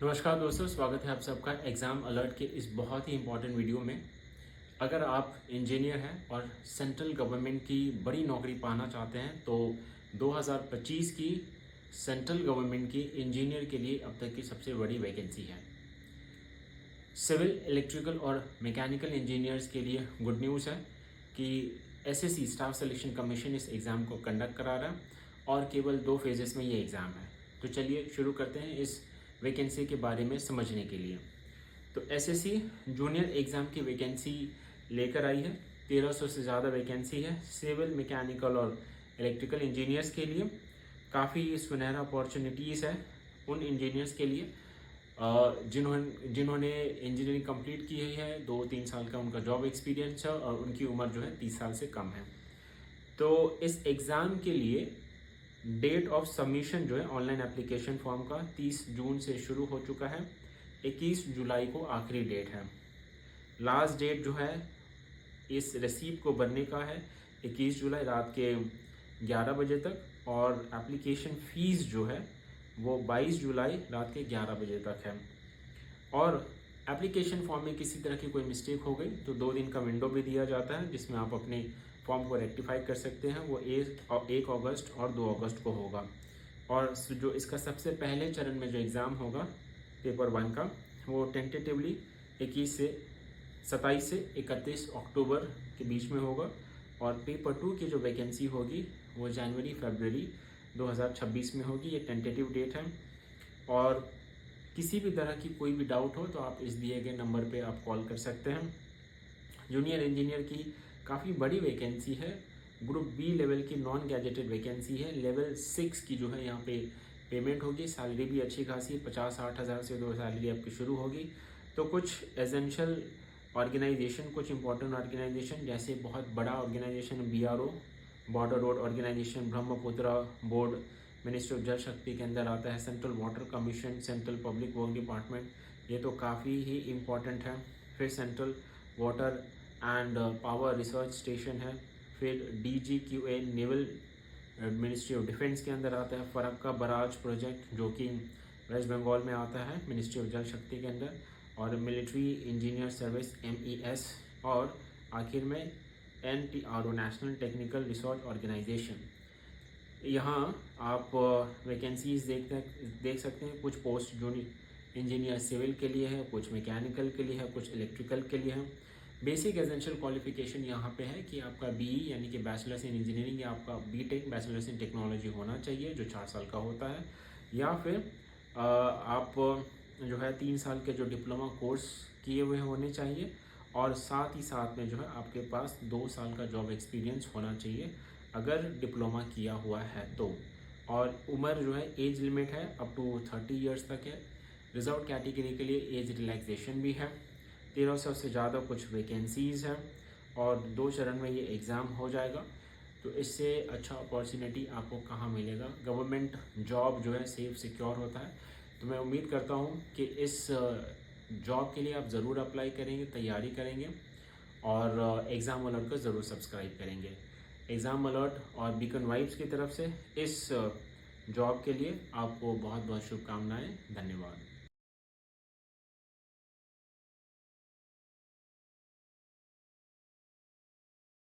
नमस्कार दोस्तों, स्वागत है आप सबका एग्ज़ाम अलर्ट के इस बहुत ही इम्पॉर्टेंट वीडियो में। अगर आप इंजीनियर हैं और सेंट्रल गवर्नमेंट की बड़ी नौकरी पाना चाहते हैं तो 2025 की सेंट्रल गवर्नमेंट की इंजीनियर के लिए अब तक की सबसे बड़ी वैकेंसी है। सिविल, इलेक्ट्रिकल और मैकेनिकल इंजीनियर्स के लिए गुड न्यूज़ है कि एसएससी स्टाफ सिलेक्शन कमीशन इस एग्ज़ाम को कंडक्ट करा रहा है और केवल 2 फेजेस में ये एग्ज़ाम है। तो चलिए शुरू करते हैं इस वैकेंसी के बारे में समझने के लिए। तो एसएससी जूनियर एग्ज़ाम की वैकेंसी लेकर आई है। 1300 से ज़्यादा वैकेंसी है सिविल, मैकेनिकल और इलेक्ट्रिकल इंजीनियर्स के लिए। काफ़ी सुनहरा अपॉर्चुनिटीज़ है उन इंजीनियर्स के लिए जिन्होंने इंजीनियरिंग कंप्लीट की है, 2-3 साल का उनका जॉब एक्सपीरियंस है और उनकी उम्र जो है 30 साल से कम है। तो इस एग्ज़ाम के लिए डेट ऑफ सबमिशन जो है ऑनलाइन एप्लीकेशन फॉर्म का 30 जून से शुरू हो चुका है। 21 जुलाई को आखिरी डेट है। लास्ट डेट जो है इस रिसीप्ट को भरने का है 21 जुलाई रात के 11 बजे तक और एप्लीकेशन फ़ीस जो है वो 22 जुलाई रात के 11 बजे तक है। और एप्लीकेशन फॉर्म में किसी तरह की कोई मिस्टेक हो गई तो 2 दिन का विंडो भी दिया जाता है जिसमें आप अपने फॉर्म को रेक्टिफाई कर सकते हैं। वो 1 अगस्त और 2 अगस्त को होगा। और जो इसका सबसे पहले चरण में जो एग्ज़ाम होगा पेपर 1 का, वो टेंटेटिवली 27 से 31 अक्टूबर के बीच में होगा। और पेपर 2 की जो वैकेंसी होगी वो जनवरी-फरवरी 2026 में होगी। ये टेंटेटिव डेट है। और किसी भी तरह की कोई भी डाउट हो तो आप इस दिए गए नंबर पे आप कॉल कर सकते हैं। जूनियर इंजीनियर की काफ़ी बड़ी वैकेंसी है। ग्रुप बी लेवल की नॉन गैजेटेड वैकेंसी है। लेवल 6 की जो है यहाँ पे पेमेंट होगी। सैलरी भी अच्छी खासी है, 50-60 हज़ार से तो सैलरी आपकी शुरू होगी। तो कुछ एसेंशियल ऑर्गेनाइजेशन, कुछ इंपॉर्टेंट ऑर्गेनाइजेशन जैसे बहुत बड़ा organisation BRO, border road organisation, Brahmaputra board, ministry of Jal Shakti के अंदर आता है, central water commission, central public work department, ये तो काफ़ी ही इम्पॉर्टेंट है। फिर central water and power research station है। फिर DGQA naval ministry of defence के अंदर आता है। फरक्का बराज प्रोजेक्ट जो कि वेस्ट बंगाल में आता है मिनिस्ट्री ऑफ जल शक्ति के अंदर। और मिलिट्री इंजीनियर सर्विस MES। और आखिर में NTRO national technical research organisation. यहाँ आप वैकेंसीज देख सकते हैं। कुछ पोस्ट जूनियर इंजीनियर सिविल के लिए है, कुछ मैकेनिकल के लिए है, कुछ इलेक्ट्रिकल के लिए है। बेसिक एसेंशियल क्वालिफिकेशन यहाँ पे है कि आपका BE यानी कि बैचलर्स इन इंजीनियरिंग या आपका BTech बैचलर्स इन टेक्नोलॉजी होना चाहिए जो 4 साल का होता है। या फिर आप जो है 3 साल के जो डिप्लोमा कोर्स किए हुए होने चाहिए। और साथ ही साथ में जो है आपके पास 2 साल का जॉब एक्सपीरियंस होना चाहिए अगर डिप्लोमा किया हुआ है तो। और उम्र जो है एज लिमिट है अप टू 30 ईयर्स तक है। रिजर्व कैटेगरी के लिए एज रिलैक्सेशन भी है। 1300 से ज़्यादा कुछ वैकेंसीज़ हैं और 2 चरण में ये एग्ज़ाम हो जाएगा। तो इससे अच्छा अपॉर्चुनिटी आपको कहाँ मिलेगा। गवर्नमेंट जॉब जो है सेफ सिक्योर होता है। तो मैं उम्मीद करता हूँ कि इस जॉब के लिए आप ज़रूर अप्लाई करेंगे, तैयारी करेंगे और एग्ज़ाम अलर्ट को ज़रूर सब्सक्राइब करेंगे। एग्ज़ाम अलर्ट और बीकन वाइब्स की तरफ से इस जॉब के लिए आपको बहुत बहुत शुभकामनाएं। धन्यवाद।